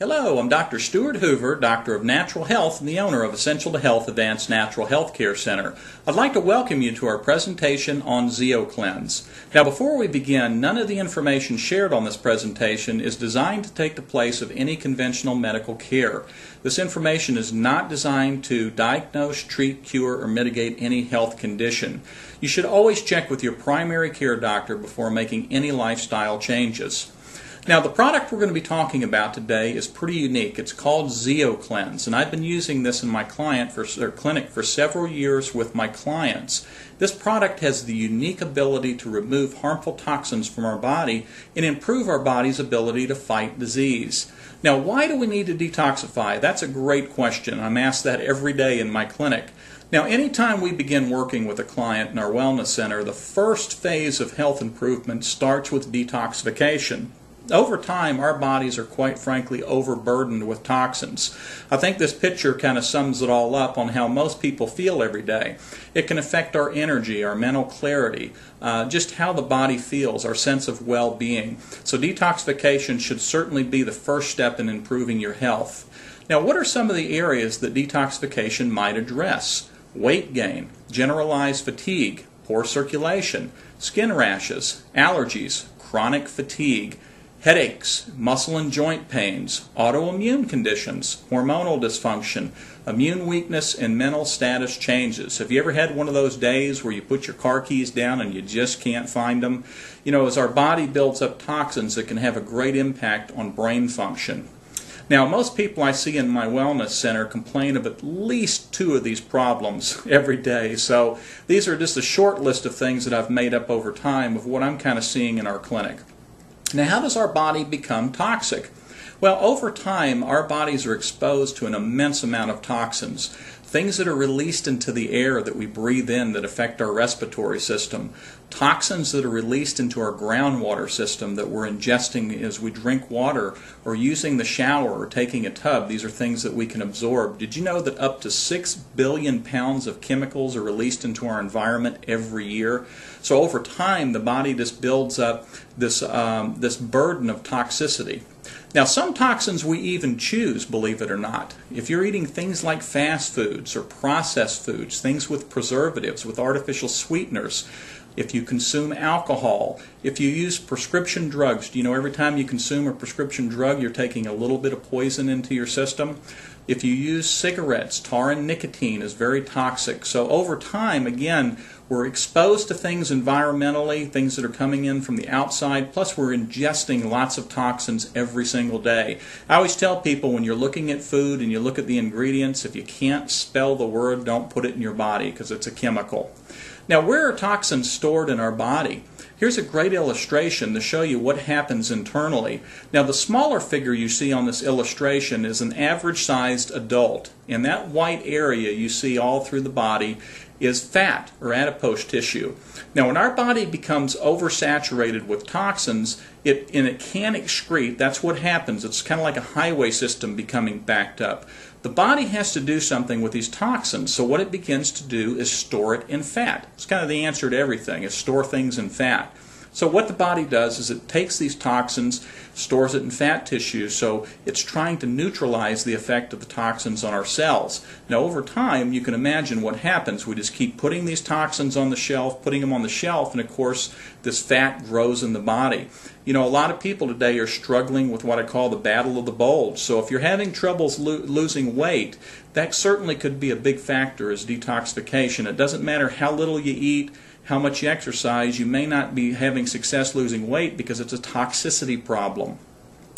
Hello, I'm Dr. Stuart Hoover, Doctor of Natural Health and the owner of Essential to Health Advanced Natural Health Care Center. I'd like to welcome you to our presentation on ZeoCleanse. Now, before we begin, none of the information shared on this presentation is designed to take the place of any conventional medical care. This information is not designed to diagnose, treat, cure, or mitigate any health condition. You should always check with your primary care doctor before making any lifestyle changes. Now, the product we're going to be talking about today is pretty unique. It's called ZeoCleanse, and I've been using this in my clinic for several years with my clients. This product has the unique ability to remove harmful toxins from our body and improve our body's ability to fight disease. Now, why do we need to detoxify? That's a great question. I'm asked that every day in my clinic. Now, anytime we begin working with a client in our wellness center, the first phase of health improvement starts with detoxification. Over time, our bodies are quite frankly overburdened with toxins. I think this picture kind of sums it all up on how most people feel every day. It can affect our energy, our mental clarity, just how the body feels, our sense of well-being. So detoxification should certainly be the first step in improving your health. Now, what are some of the areas that detoxification might address? Weight gain, generalized fatigue, poor circulation, skin rashes, allergies, chronic fatigue, headaches, muscle and joint pains, autoimmune conditions, hormonal dysfunction, immune weakness, and mental status changes. Have you ever had one of those days where you put your car keys down and you just can't find them? You know, as our body builds up toxins, it can have a great impact on brain function. Now, most people I see in my wellness center complain of at least 2 of these problems every day. So these are just a short list of things that I've made up over time of what I'm kind of seeing in our clinic. Now, how does our body become toxic? Well, over time, our bodies are exposed to an immense amount of toxins, things that are released into the air that we breathe in that affect our respiratory system, toxins that are released into our groundwater system that we're ingesting as we drink water or using the shower or taking a tub. These are things that we can absorb. Did you know that up to 6 billion pounds of chemicals are released into our environment every year? So over time, the body just builds up this burden of toxicity. Now, some toxins we even choose, believe it or not. If you're eating things like fast foods or processed foods, things with preservatives, with artificial sweeteners, if you consume alcohol, if you use prescription drugs, do you know every time you consume a prescription drug, you're taking a little bit of poison into your system? If you use cigarettes, tar and nicotine is very toxic. So over time, again, we're exposed to things environmentally, things that are coming in from the outside, plus we're ingesting lots of toxins every single day. I always tell people when you're looking at food and you look at the ingredients, if you can't spell the word, don't put it in your body because it's a chemical. Now, where are toxins stored in our body? Here's a great illustration to show you what happens internally. Now, the smaller figure you see on this illustration is an average-sized adult. In that white area you see all through the body is fat or adipose tissue. Now, when our body becomes oversaturated with toxins, it can excrete. That's what happens. It's kind of like a highway system becoming backed up. The body has to do something with these toxins, so what it begins to do is store it in fat. It's kind of the answer to everything, is store things in fat. So what the body does is it takes these toxins, stores it in fat tissue, so it's trying to neutralize the effect of the toxins on our cells. Now, over time, you can imagine what happens. We just keep putting these toxins on the shelf, putting them on the shelf, and of course, this fat grows in the body. You know, a lot of people today are struggling with what I call the battle of the bulge. So if you're having troubles losing weight, that certainly could be a big factor as detoxification. It doesn't matter how little you eat, how much you exercise, you may not be having success losing weight because it's a toxicity problem.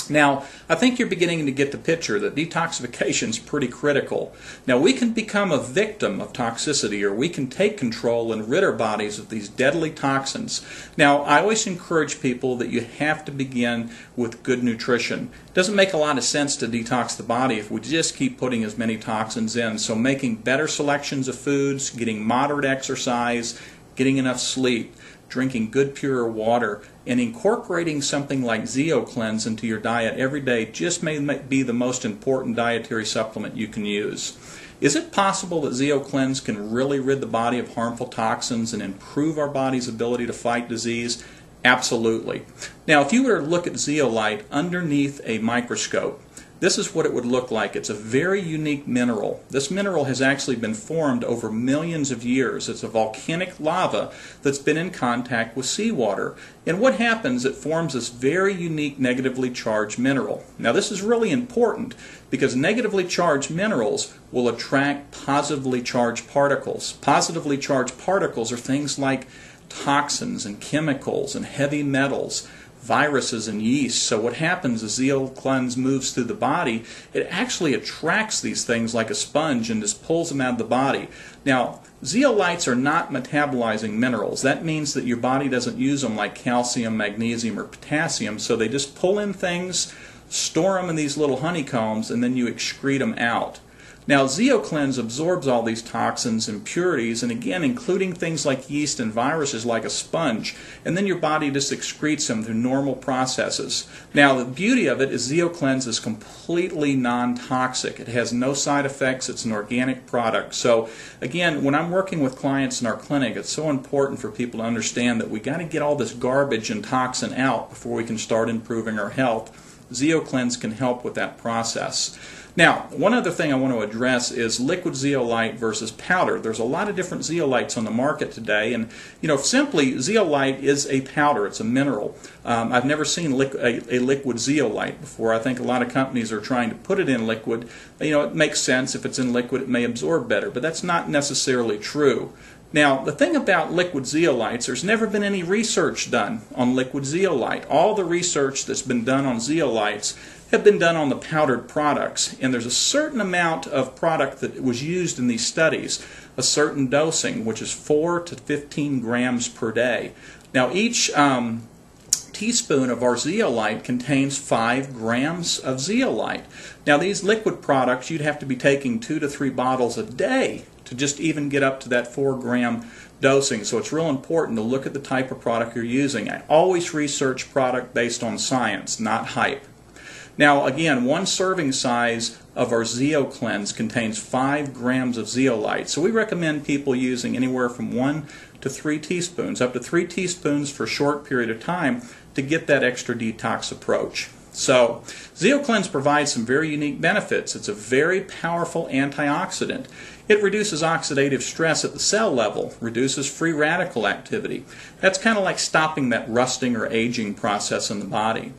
Now, I think you're beginning to get the picture that detoxification is pretty critical. Now, we can become a victim of toxicity, or we can take control and rid our bodies of these deadly toxins. Now, I always encourage people that you have to begin with good nutrition. It doesn't make a lot of sense to detox the body if we just keep putting as many toxins in. So making better selections of foods, getting moderate exercise, getting enough sleep, drinking good pure water, and incorporating something like ZeoCleanse into your diet every day just may be the most important dietary supplement you can use. Is it possible that ZeoCleanse can really rid the body of harmful toxins and improve our body's ability to fight disease? Absolutely. Now, if you were to look at zeolite underneath a microscope, this is what it would look like. It's a very unique mineral. This mineral has actually been formed over millions of years. It's a volcanic lava that's been in contact with seawater. And what happens, it forms this very unique negatively charged mineral. Now this is really important because negatively charged minerals will attract positively charged particles. Positively charged particles are things like toxins and chemicals and heavy metals, viruses and yeast. So what happens as ZeoCleanse moves through the body, it actually attracts these things like a sponge and just pulls them out of the body. Now, zeolites are not metabolizing minerals. That means that your body doesn't use them like calcium, magnesium, or potassium, so they just pull in things, store them in these little honeycombs, and then you excrete them out. Now, ZeoCleanse absorbs all these toxins, impurities, and again, including things like yeast and viruses like a sponge, and then your body just excretes them through normal processes. Now, the beauty of it is ZeoCleanse is completely non-toxic. It has no side effects. It's an organic product. So, again, when I'm working with clients in our clinic, it's so important for people to understand that we got to get all this garbage and toxin out before we can start improving our health. ZeoCleanse can help with that process. Now, one other thing I want to address is liquid zeolite versus powder. There's a lot of different zeolites on the market today, and simply zeolite is a powder. It's a mineral. I've never seen a liquid zeolite before. I think a lot of companies are trying to put it in liquid. It makes sense. If it's in liquid, it may absorb better, but that's not necessarily true. Now, the thing about liquid zeolites, there's never been any research done on liquid zeolite. All the research that's been done on zeolites have been done on the powdered products, and there's a certain amount of product that was used in these studies, a certain dosing, which is 4 to 15 grams per day. Now, each teaspoon of our zeolite contains 5 grams of zeolite. Now, these liquid products, you'd have to be taking 2 to 3 bottles a day to just even get up to that 4-gram dosing. So it's real important to look at the type of product you're using. I always research product based on science, not hype. Now, again, one serving size of our ZeoCleanse contains 5 grams of zeolite. So we recommend people using anywhere from 1 to 3 teaspoons, up to 3 teaspoons for a short period of time to get that extra detox approach. So, ZeoCleanse provides some very unique benefits. It's a very powerful antioxidant. It reduces oxidative stress at the cell level, reduces free radical activity. That's kind of like stopping that rusting or aging process in the body.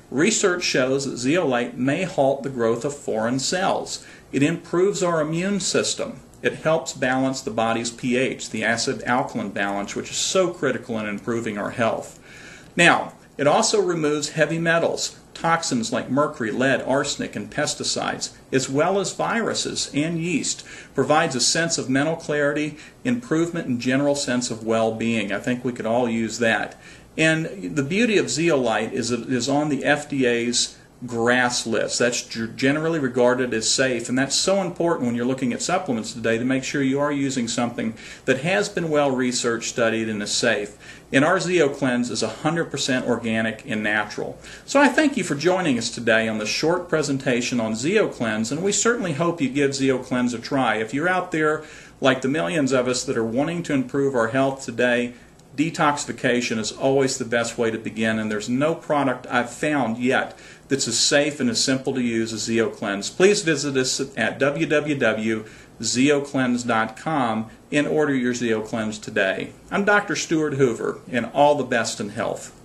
Research shows that zeolite may halt the growth of foreign cells. It improves our immune system. It helps balance the body's pH, the acid-alkaline balance, which is so critical in improving our health. Now, it also removes heavy metals, toxins like mercury, lead, arsenic, and pesticides, as well as viruses and yeast. Provides a sense of mental clarity, improvement, and general sense of well-being. I think we could all use that. And the beauty of zeolite is it is on the FDA's GRAS list. That's generally regarded as safe, and that's so important when you're looking at supplements today to make sure you are using something that has been well researched, studied, and is safe. And our ZeoCleanse is 100% organic and natural. So I thank you for joining us today on this short presentation on ZeoCleanse, and we certainly hope you give ZeoCleanse a try. If you're out there like the millions of us that are wanting to improve our health today, detoxification is always the best way to begin, and there's no product I've found yet that's as safe and as simple to use as ZeoCleanse. Please visit us at www.zeocleanse.com and order your ZeoCleanse today. I'm Dr. Stuart Hoover, and all the best in health.